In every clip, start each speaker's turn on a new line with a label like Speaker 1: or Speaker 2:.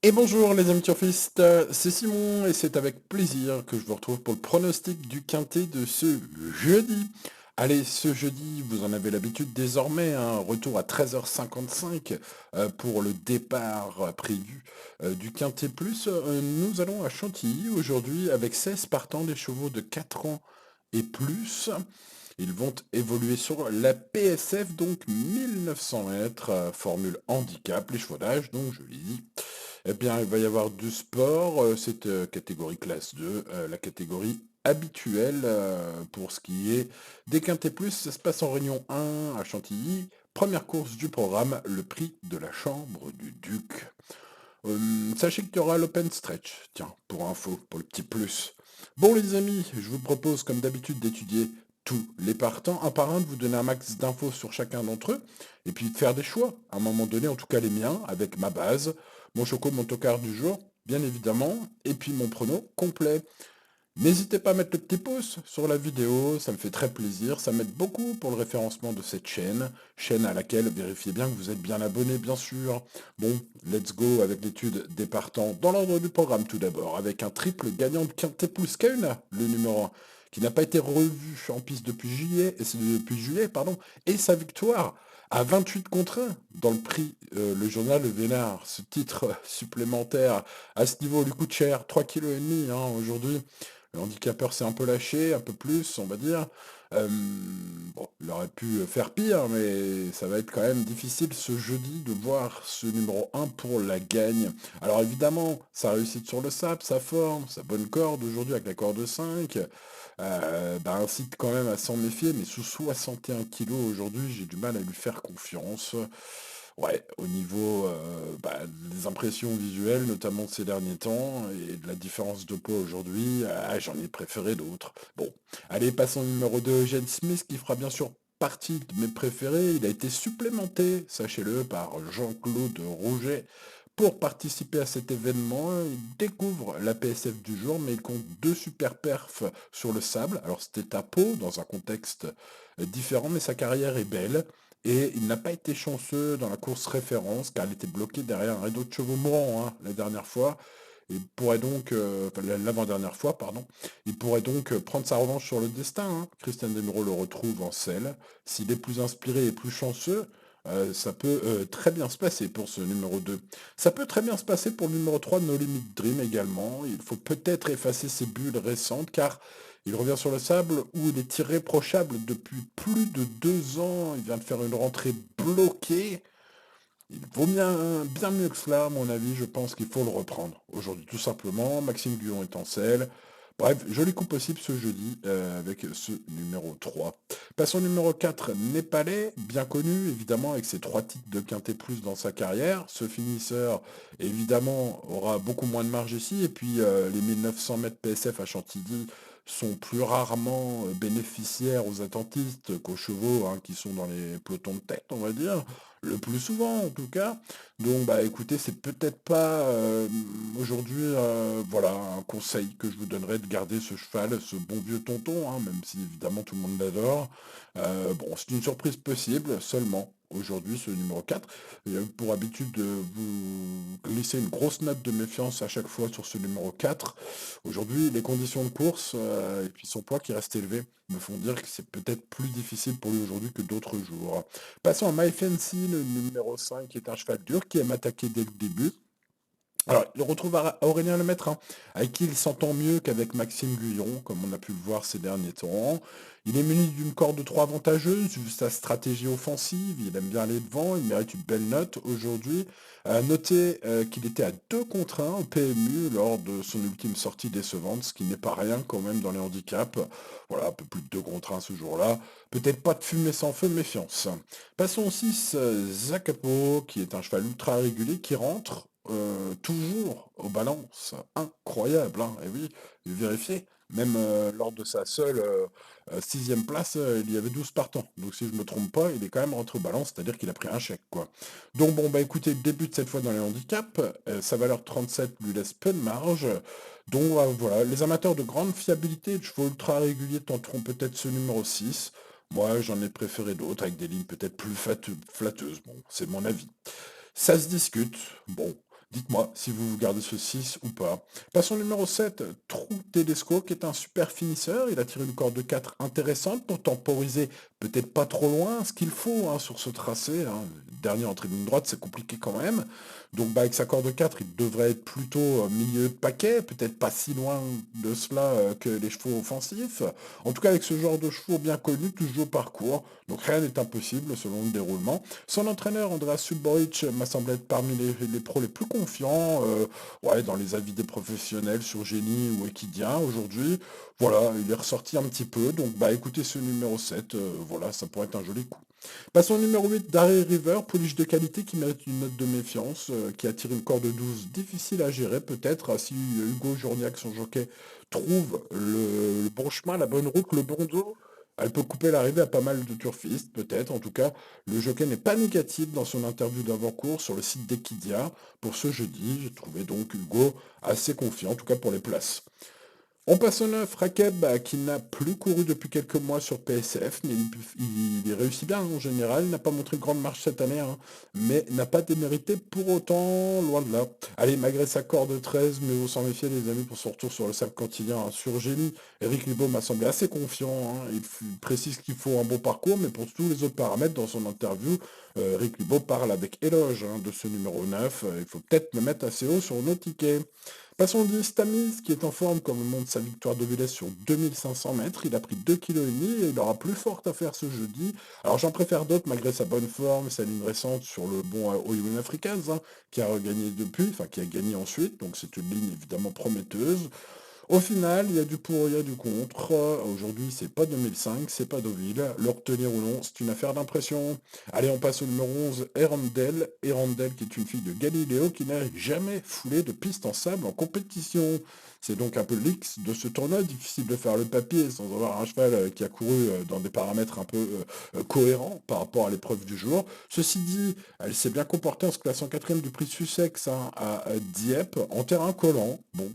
Speaker 1: Et bonjour les amis turfistes, c'est Simon et c'est avec plaisir que je vous retrouve pour le pronostic du quintet de ce jeudi. Allez, ce jeudi, vous en avez l'habitude désormais, un retour à 13h55 pour le départ prévu du quintet plus. Nous allons à Chantilly aujourd'hui avec 16 partants des chevaux de 4 ans et plus. Ils vont évoluer sur la PSF, donc 1900 mètres, formule handicap, les chevaux d'âge, donc je l'ai dit. Eh bien, il va y avoir du sport, cette catégorie classe 2, la catégorie habituelle pour ce qui est des quintés plus. Ça se passe en Réunion 1 à Chantilly. Première course du programme, le prix de la Chambre du Duc. Sachez qu'il y aura l'open stretch, tiens, pour info, pour le petit plus. Bon les amis, je vous propose comme d'habitude d'étudier tous les partants, un par un, de vous donner un max d'infos sur chacun d'entre eux, et puis de faire des choix, à un moment donné, en tout cas les miens, avec ma base, mon choco, mon tocard du jour, bien évidemment, et puis mon prono complet. N'hésitez pas à mettre le petit pouce sur la vidéo, ça me fait très plaisir, ça m'aide beaucoup pour le référencement de cette chaîne, chaîne à laquelle vérifiez bien que vous êtes bien abonné bien sûr. Bon, let's go avec l'étude des partants dans l'ordre du programme tout d'abord, avec un triple gagnant de Quintet plus Kauna, le numéro 1, qui n'a pas été revu en piste depuis juillet, et c'est depuis juillet, pardon, et sa victoire à 28 contre 1 dans le prix Le Journal Le Vénard. Ce titre supplémentaire à ce niveau lui coûte cher, 3,5 kg aujourd'hui. Le handicapeur s'est un peu lâché, un peu plus, on va dire. Bon, il aurait pu faire pire, mais ça va être quand même difficile ce jeudi de voir ce numéro 1 pour la gagne. Alors évidemment, sa réussite sur le sable, sa forme, sa bonne corde aujourd'hui avec la corde 5, incite quand même à s'en méfier, mais sous 61 kilos aujourd'hui, j'ai du mal à lui faire confiance. Ouais, au niveau des impressions visuelles, notamment de ces derniers temps, et de la différence de poids aujourd'hui, j'en ai préféré d'autres. Bon, allez, passons au numéro 2, Eugène Smith, qui fera bien sûr partie de mes préférés. Il a été supplémenté, sachez-le, par Jean-Claude Rouget pour participer à cet événement. Il découvre la PSF du jour, mais il compte deux super perfs sur le sable. Alors c'était à Pau, dans un contexte différent, mais sa carrière est belle. Et il n'a pas été chanceux dans la course référence, car il était bloqué derrière un rideau de chevaux mourants la dernière fois. Il pourrait donc, l'avant-dernière fois, pardon, il pourrait donc prendre sa revanche sur le destin, hein. Christian Demiro le retrouve en selle. S'il est plus inspiré et plus chanceux, ça peut très bien se passer pour ce numéro 2. Ça peut très bien se passer pour le numéro 3 No Limit Dream également. Il faut peut-être effacer ses bulles récentes, car il revient sur le sable où il est irréprochable depuis plus de 2 ans. Il vient de faire une rentrée bloquée. Il vaut bien mieux que cela, à mon avis. Je pense qu'il faut le reprendre aujourd'hui, tout simplement. Maxime Guyon est en selle. Bref, jolie coupe possible ce jeudi avec ce numéro 3. Passons au numéro 4, Népalais, bien connu évidemment avec ses 3 titres de Quintet Plus dans sa carrière. Ce finisseur, évidemment, aura beaucoup moins de marge ici. Et puis les 1900 mètres PSF à Chantilly sont plus rarement bénéficiaires aux attentistes qu'aux chevaux qui sont dans les pelotons de tête, on va dire le plus souvent en tout cas. Donc bah écoutez, c'est peut-être pas aujourd'hui voilà un conseil que je vous donnerais de garder ce cheval, ce bon vieux tonton, même si évidemment tout le monde l'adore. Bon, c'est une surprise possible seulement. Aujourd'hui, ce numéro 4, j'ai pour habitude de vous glisser une grosse note de méfiance à chaque fois sur ce numéro 4. Aujourd'hui, les conditions de course et puis son poids qui reste élevé me font dire que c'est peut-être plus difficile pour lui aujourd'hui que d'autres jours. Passons à My Fancy, le numéro 5, qui est un cheval dur qui aime attaquer dès le début. Alors, il retrouve Aurélien Lemaître, avec qui il s'entend mieux qu'avec Maxime Guyon, comme on a pu le voir ces derniers temps. Il est muni d'une corde 3 avantageuse, vu sa stratégie offensive, il aime bien aller devant, il mérite une belle note aujourd'hui. Notez qu'il était à 2 contre 1 au PMU lors de son ultime sortie décevante, ce qui n'est pas rien quand même dans les handicaps. Voilà, un peu plus de 2 contre 1 ce jour-là. Peut-être pas de fumée sans feu, méfiance. Passons au 6, Zakapo, qui est un cheval ultra régulier, qui rentre toujours aux balances. Incroyable, hein. Et oui, j'ai vérifié. Même lors de sa seule 6e place, il y avait 12 partants. Donc si je ne me trompe pas, il est quand même rentré aux balances, c'est-à-dire qu'il a pris un chèque, quoi. Donc bon, bah écoutez, il débute cette fois dans les handicaps. Sa valeur 37 lui laisse peu de marge. Donc voilà, les amateurs de grande fiabilité et de chevaux ultra réguliers tenteront peut-être ce numéro 6. Moi, j'en ai préféré d'autres avec des lignes peut-être plus flatteuses. Bon, c'est mon avis. Ça se discute. Bon, Dites-moi si vous gardez ce 6 ou pas. Passons au numéro 7, True Tedesco, qui est un super finisseur. Il a tiré une corde de 4 intéressante pour temporiser peut-être pas trop loin ce qu'il faut hein, sur ce tracé. Hein. Dernier entrée de ligne droite, c'est compliqué quand même. Donc bah, avec sa corde de 4, il devrait être plutôt milieu de paquet, peut-être pas si loin de cela que les chevaux offensifs. En tout cas, avec ce genre de chevaux bien connus, toujours au parcours. Donc rien n'est impossible selon le déroulement. Son entraîneur, Andreas Subovic, m'a semblé être parmi les pros les plus confiants ouais, dans les avis des professionnels sur Génie ou Equidia aujourd'hui. Voilà, il est ressorti un petit peu. Donc, bah, écoutez ce numéro 7, voilà, ça pourrait être un joli coup. Passons au numéro 8, Darry River, pouliche de qualité qui mérite une note de méfiance, qui attire une corde de 12 difficile à gérer peut-être, si Hugo Journiac, son jockey, trouve le bon chemin, la bonne route, le bon dos. Elle peut couper l'arrivée à pas mal de turfistes, peut-être. En tout cas, le jockey n'est pas négatif dans son interview d'avant-cours sur le site d'Equidia. Pour ce jeudi, j'ai trouvé donc Hugo assez confiant, en tout cas pour les places. On passe au 9, Rakeb, qui n'a plus couru depuis quelques mois sur PSF, mais il réussit bien en général, il n'a pas montré une grande marche cette année, hein, mais n'a pas démérité pour autant, loin de là. Allez, malgré sa corde 13, mais vous s'en méfiez les amis pour son retour sur le sable quotidien hein, sur Génie. Eric Libaud m'a semblé assez confiant, hein, il précise qu'il faut un bon parcours, mais pour tous les autres paramètres dans son interview, Eric Libaud parle avec éloge hein, de ce numéro 9, il faut peut-être le mettre assez haut sur nos tickets. Passons au 10, Tamise, qui est en forme comme le montre sa victoire de Vélez sur 2500 mètres. Il a pris 2,5 kg et il aura plus forte à faire ce jeudi. Alors j'en préfère d'autres malgré sa bonne forme, sa ligne récente sur le bon Oyonnax Africains, hein, qui a regagné depuis, enfin qui a gagné ensuite. Donc c'est une ligne évidemment prometteuse. Au final, il y a du pour, il y a du contre. Aujourd'hui, c'est pas 2005, c'est pas Deauville. Le retenir ou non, c'est une affaire d'impression. Allez, on passe au numéro 11, Erandel. Erandel, qui est une fille de Galiléo, qui n'a jamais foulé de piste en sable en compétition. C'est donc un peu l'X de ce tournoi, difficile de faire le papier sans avoir un cheval qui a couru dans des paramètres un peu cohérents par rapport à l'épreuve du jour. Ceci dit, elle s'est bien comportée en se classant quatrième du prix Sussex hein, à Dieppe, en terrain collant. Bon,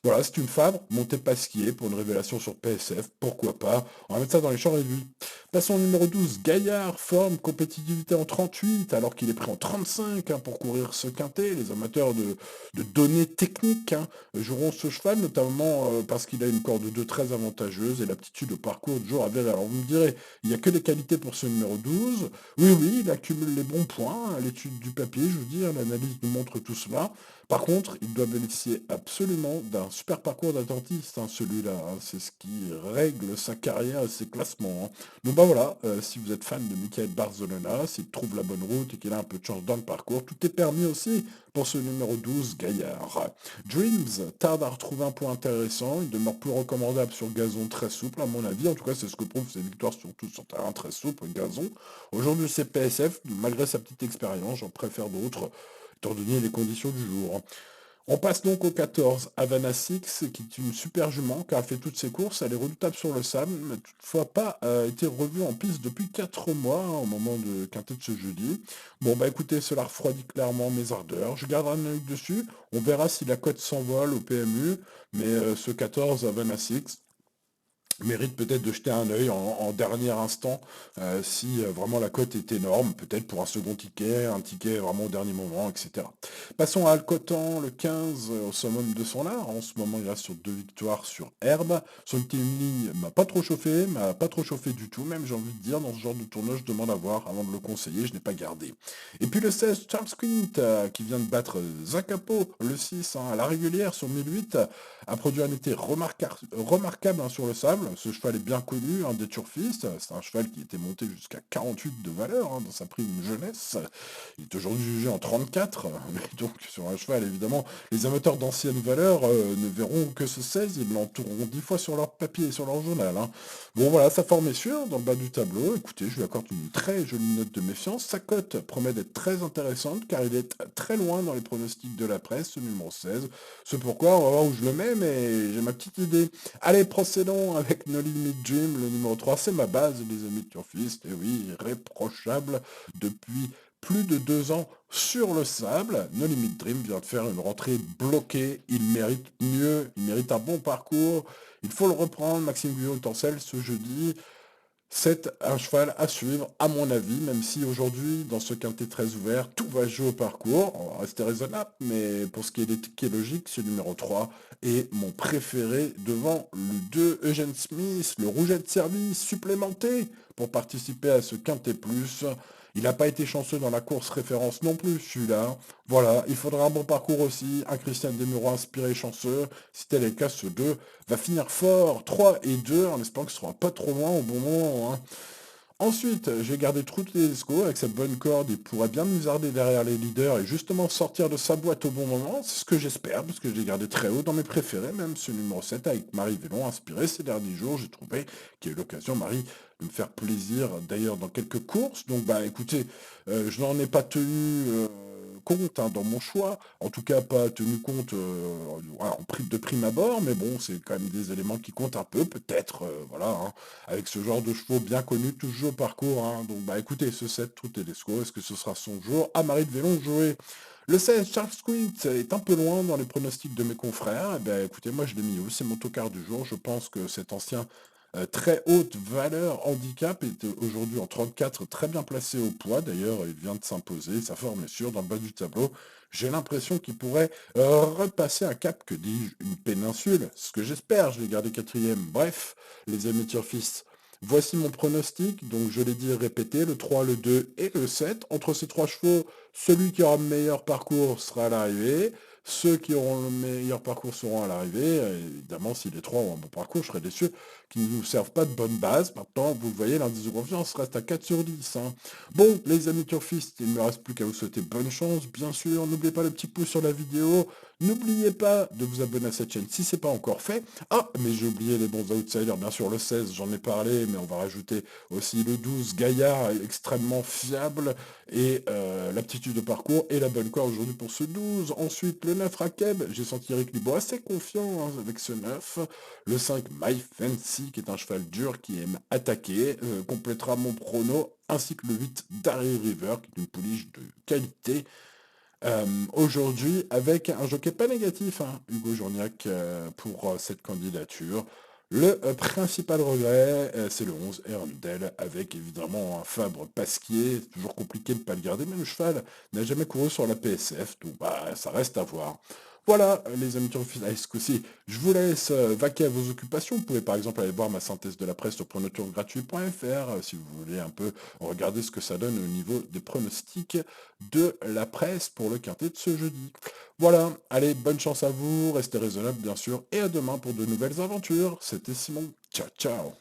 Speaker 1: voilà, c'est une Fabre, Montepasquier pour une révélation sur PSF, pourquoi pas. On va mettre ça dans les champs réduits. Passons au numéro 12, Gaillard, forme, compétitivité en 38, alors qu'il est pris en 35 hein, pour courir ce quintet. Les amateurs de données techniques hein, joueront ce cheval, notamment parce qu'il a une corde de très avantageuse et l'aptitude au parcours du jour avérée. Alors vous me direz, il n'y a que des qualités pour ce numéro 12. Oui, oui, il accumule les bons points. Hein, l'étude du papier, je vous dis, hein, l'analyse nous montre tout cela. Par contre, il doit bénéficier absolument d'un super parcours d'attentiste, hein, celui-là. Hein. C'est ce qui règle sa carrière et ses classements. Hein. Donc bah voilà, si vous êtes fan de Michael Barzolona, s'il trouve la bonne route et qu'il a un peu de chance dans le parcours, tout est permis aussi pour ce numéro 12, Gaillard. Dreams tarde à retrouver un point intéressant, il demeure plus recommandable sur gazon très souple à mon avis, en tout cas c'est ce que prouvent ses victoires surtout sur terrain très souple, gazon. Aujourd'hui c'est PSF, malgré sa petite expérience, j'en préfère d'autres étant donné les conditions du jour. On passe donc au 14, Havana Six, qui est une super jument, car elle fait toutes ses courses, elle est redoutable sur le sable, mais toutefois pas été revue en piste depuis 4 mois, hein, au moment de quintet de ce jeudi. Bon bah écoutez, cela refroidit clairement mes ardeurs, je garderai un œil dessus, on verra si la cote s'envole au PMU, mais ce 14, Havana Six, mérite peut-être de jeter un œil en dernier instant si vraiment la cote est énorme, peut-être pour un second ticket, un ticket vraiment au dernier moment, etc. Passons à Alcotan, le 15 au summum de son art. En ce moment, il reste sur 2 victoires sur herbe. Son team ligne m'a pas trop chauffé du tout, même j'ai envie de dire, dans ce genre de tournoi, je demande à voir avant de le conseiller, je n'ai pas gardé. Et puis le 16, Charles Quint, qui vient de battre Zakapo, le 6, hein, à la régulière sur 1008, a produit un été remarquable hein, sur le sable. Ce cheval est bien connu, un des turfistes. C'est un cheval qui était monté jusqu'à 48 de valeur hein, dans sa prime jeunesse. Il est aujourd'hui jugé en 34. Mais donc sur un cheval, évidemment, les amateurs d'anciennes valeurs ne verront que ce 16. Ils l'entoureront 10 fois sur leur papier et sur leur journal. Hein. Bon voilà, sa forme est sûre dans le bas du tableau. Écoutez, je lui accorde une très jolie note de méfiance. Sa cote promet d'être très intéressante car il est très loin dans les pronostics de la presse, ce numéro 16. C'est pourquoi on va voir où je le mets, mais j'ai ma petite idée. Allez, procédons avec No Limit Dream, le numéro 3. C'est ma base, les amis de Turfist. Et oui, irréprochable depuis plus de 2 ans sur le sable. No Limit Dream vient de faire une rentrée bloquée. Il mérite mieux, il mérite un bon parcours. Il faut le reprendre. Maxime Guillaume-Tancel ce jeudi. C'est un cheval à suivre, à mon avis, même si aujourd'hui, dans ce quintet très ouvert, tout va se jouer au parcours. On va rester raisonnable, mais pour ce qui est, qui est logique, ce numéro 3 est mon préféré devant le 2, Eugène Smith, le rouget de service supplémenté pour participer à ce quintet plus. Il n'a pas été chanceux dans la course référence non plus, celui-là. Voilà, il faudra un bon parcours aussi, un Christian Desmureaux inspiré et chanceux. Si tel est le cas, ce 2 va finir fort, 3 et 2, en espérant que ce sera pas trop loin au bon moment, hein. Ensuite, j'ai gardé True Tedesco avec sa bonne corde, il pourrait bien nous arder derrière les leaders et justement sortir de sa boîte au bon moment, c'est ce que j'espère, parce que je l'ai gardé très haut dans mes préférés, même ce numéro 7 avec Marie Vélon, inspiré ces derniers jours, j'ai trouvé qu'il y a eu l'occasion, Marie, de me faire plaisir, d'ailleurs dans quelques courses, donc bah écoutez, je n'en ai pas tenu compte hein, dans mon choix, en tout cas pas tenu compte voilà, de prime abord, mais bon, c'est quand même des éléments qui comptent un peu, peut-être, voilà, hein, avec ce genre de chevaux bien connus, toujours au parcours, hein. Donc bah écoutez, ce 7, True Tedesco, est-ce que ce sera son jour à Marie de Vélon de jouer? Le 16, Charles Squint est un peu loin dans les pronostics de mes confrères. Eh ben, écoutez, moi je l'ai mis haut, c'est mon tocard du jour. Je pense que cet ancien très haute valeur handicap est aujourd'hui en 34, très bien placé au poids. D'ailleurs, il vient de s'imposer, sa forme est sûre dans le bas du tableau. J'ai l'impression qu'il pourrait repasser un cap, que dis-je, une péninsule. Ce que j'espère, je l'ai gardé quatrième. Bref, les amis turfistes, voici mon pronostic. Donc, je l'ai dit et répété, le 3, le 2 et le 7. Entre ces trois chevaux, celui qui aura le meilleur parcours sera à l'arrivée. Ceux qui auront le meilleur parcours seront à l'arrivée. Évidemment, si les trois ont un bon parcours, je serais déçu qu'ils ne nous servent pas de bonne base. Maintenant, vous le voyez, l'indice de confiance reste à 4 sur 10, hein. Bon, les amis turfistes, il ne me reste plus qu'à vous souhaiter bonne chance, bien sûr. N'oubliez pas le petit pouce sur la vidéo. N'oubliez pas de vous abonner à cette chaîne si ce n'est pas encore fait. Ah, mais j'ai oublié les bons outsiders, bien sûr, le 16, j'en ai parlé, mais on va rajouter aussi le 12, Gaillard, extrêmement fiable, et l'aptitude de parcours et la bonne corde aujourd'hui pour ce 12. Ensuite, le 9, Rakeb, j'ai senti Eric Libo assez confiant hein, avec ce 9. Le 5, My Fancy, qui est un cheval dur qui aime attaquer, complétera mon prono, ainsi que le 8, Darry River, qui est une pouliche de qualité. Aujourd'hui, avec un jockey pas négatif, hein, Hugo Journiac, pour cette candidature. Le principal regret, c'est le 11, Herndel, avec évidemment un Fabre Pasquier. C'est toujours compliqué de ne pas le garder, mais le cheval n'a jamais couru sur la PSF, donc bah, ça reste à voir. Voilà, les amis turfistes, ce coup-ci, je vous laisse vaquer à vos occupations. Vous pouvez par exemple aller voir ma synthèse de la presse sur pronotourgratuit.fr si vous voulez un peu regarder ce que ça donne au niveau des pronostics de la presse pour le quintet de ce jeudi. Voilà, allez, bonne chance à vous, restez raisonnable bien sûr, et à demain pour de nouvelles aventures. C'était Simon, ciao ciao.